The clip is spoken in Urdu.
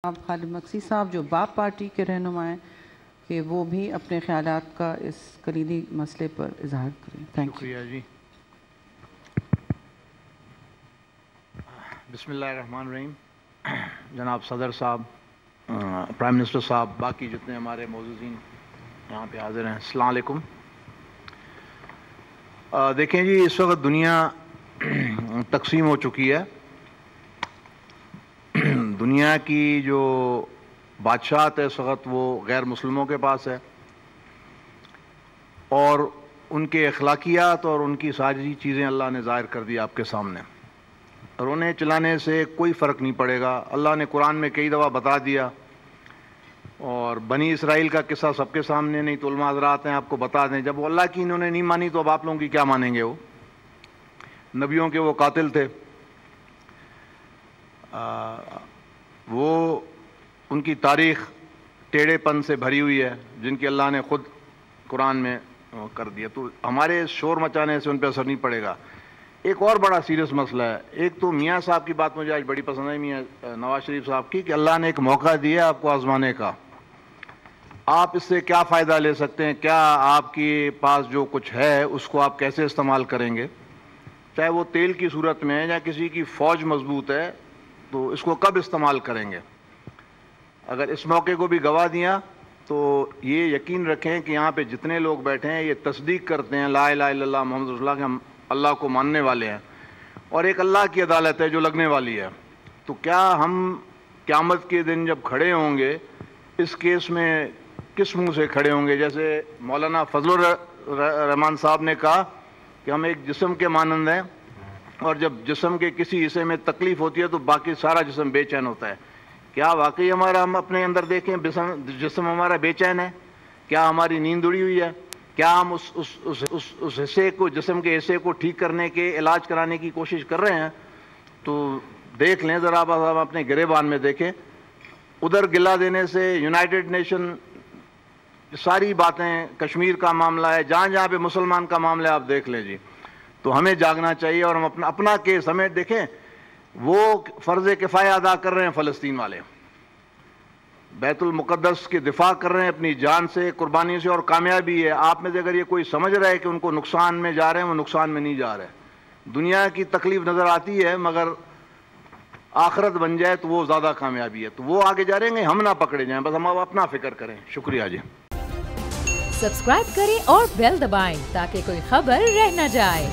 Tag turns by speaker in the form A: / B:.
A: آپ خالد مکسی صاحب جو باپ پارٹی کے رہنما ہیں کہ وہ بھی اپنے خیالات کا اس کلیدی مسئلے پر اظہار کریں.
B: شکریہ جی. بسم اللہ الرحمن الرحیم. جناب صدر صاحب، پرائم منسٹر صاحب، باقی جتنے ہمارے معززین یہاں پہ حاضر ہیں، السلام علیکم. دیکھیں جی، اس وقت دنیا تقسیم ہو چکی ہے. دنیا کی جو بادشاہت ہے اس وقت وہ غیر مسلموں کے پاس ہے، اور ان کے اخلاقیات اور ان کی ساری چیزیں اللہ نے ظاہر کر دی آپ کے سامنے، اور انہیں چلانے سے کوئی فرق نہیں پڑے گا. اللہ نے قرآن میں کئی دفعہ بتا دیا، اور بنی اسرائیل کا قصہ سب کے سامنے، نہیں تو علماء حضرات ہیں آپ کو بتا دیں، جب وہ اللہ کی انہوں نے نہیں مانی تو اب آپ لوگوں کی کیا مانیں گے؟ وہ نبیوں کے وہ قاتل تھے. وہ ان کی تاریخ ٹیڑھے پن سے بھری ہوئی ہے، جن کی اللہ نے خود قرآن میں کر دیا. تو ہمارے شور مچانے سے ان پہ اثر نہیں پڑے گا. ایک اور بڑا سیریس مسئلہ ہے. ایک تو میاں صاحب کی بات مجھے آج بڑی پسند ہے، میاں نواز شریف صاحب کی، کہ اللہ نے ایک موقع دیا آپ کو آزمانے کا. آپ اس سے کیا فائدہ لے سکتے ہیں؟ کیا آپ کے پاس جو کچھ ہے اس کو آپ کیسے استعمال کریں گے؟ چاہے وہ تیل کی صورت میں ہے یا کسی کی فوج مضبوط ہے، تو اس کو کب استعمال کریں گے؟ اگر اس موقع کو بھی گوا دیا تو یہ یقین رکھیں کہ یہاں پہ جتنے لوگ بیٹھے ہیں یہ تصدیق کرتے ہیں لا الہ الا اللہ محمد رسول اللہ کہ ہم اللہ کو ماننے والے ہیں، اور ایک اللہ کی عدالت ہے جو لگنے والی ہے. تو کیا ہم قیامت کے دن جب کھڑے ہوں گے اس کیس میں کس منہ سے کھڑے ہوں گے؟ جیسے مولانا فضل الرحمان صاحب نے کہا کہ ہم ایک جسم کے مانند ہیں، اور جب جسم کے کسی حصے میں تکلیف ہوتی ہے تو باقی سارا جسم بے چین ہوتا ہے. کیا واقعی ہم اپنے اندر دیکھیں جسم ہمارا بے چین ہے؟ کیا ہماری نیند اڑی ہوئی ہے؟ کیا ہم اس حصے کو، جسم کے حصے کو ٹھیک کرنے کے، علاج کرانے کی کوشش کر رہے ہیں؟ تو دیکھ لیں ذرا، آپ اپنے گریبان میں دیکھیں. ادھر گلہ دینے سے یونائٹڈ نیشن ساری باتیں، کشمیر کا معاملہ ہے، جہاں جہاں پہ مسلمان کا معاملہ ہے آپ دیکھ لیں جی. تو ہمیں جاگنا چاہیے، اور ہم اپنا کیس ہمیں دیکھیں. وہ فرض کفایہ ادا کر رہے ہیں فلسطین والے، بیت المقدس کی دفاع کر رہے ہیں اپنی جان سے، قربانی سے، اور کامیابی ہے. آپ میں سے اگر یہ کوئی سمجھ رہا ہے کہ ان کو نقصان میں جا رہے ہیں، وہ نقصان میں نہیں جا رہے. دنیا کی تکلیف نظر آتی ہے، مگر آخرت بن جائے تو وہ زیادہ کامیابی ہے. تو وہ آگے جا رہے ہیں، ہم نہ پکڑے جائیں، بس ہم اپنا فکر کریں. شکریہ جی.
C: سبسکرائب کریں اور بیل دبائیں تاکہ کوئی خبر رہ نہ جائے.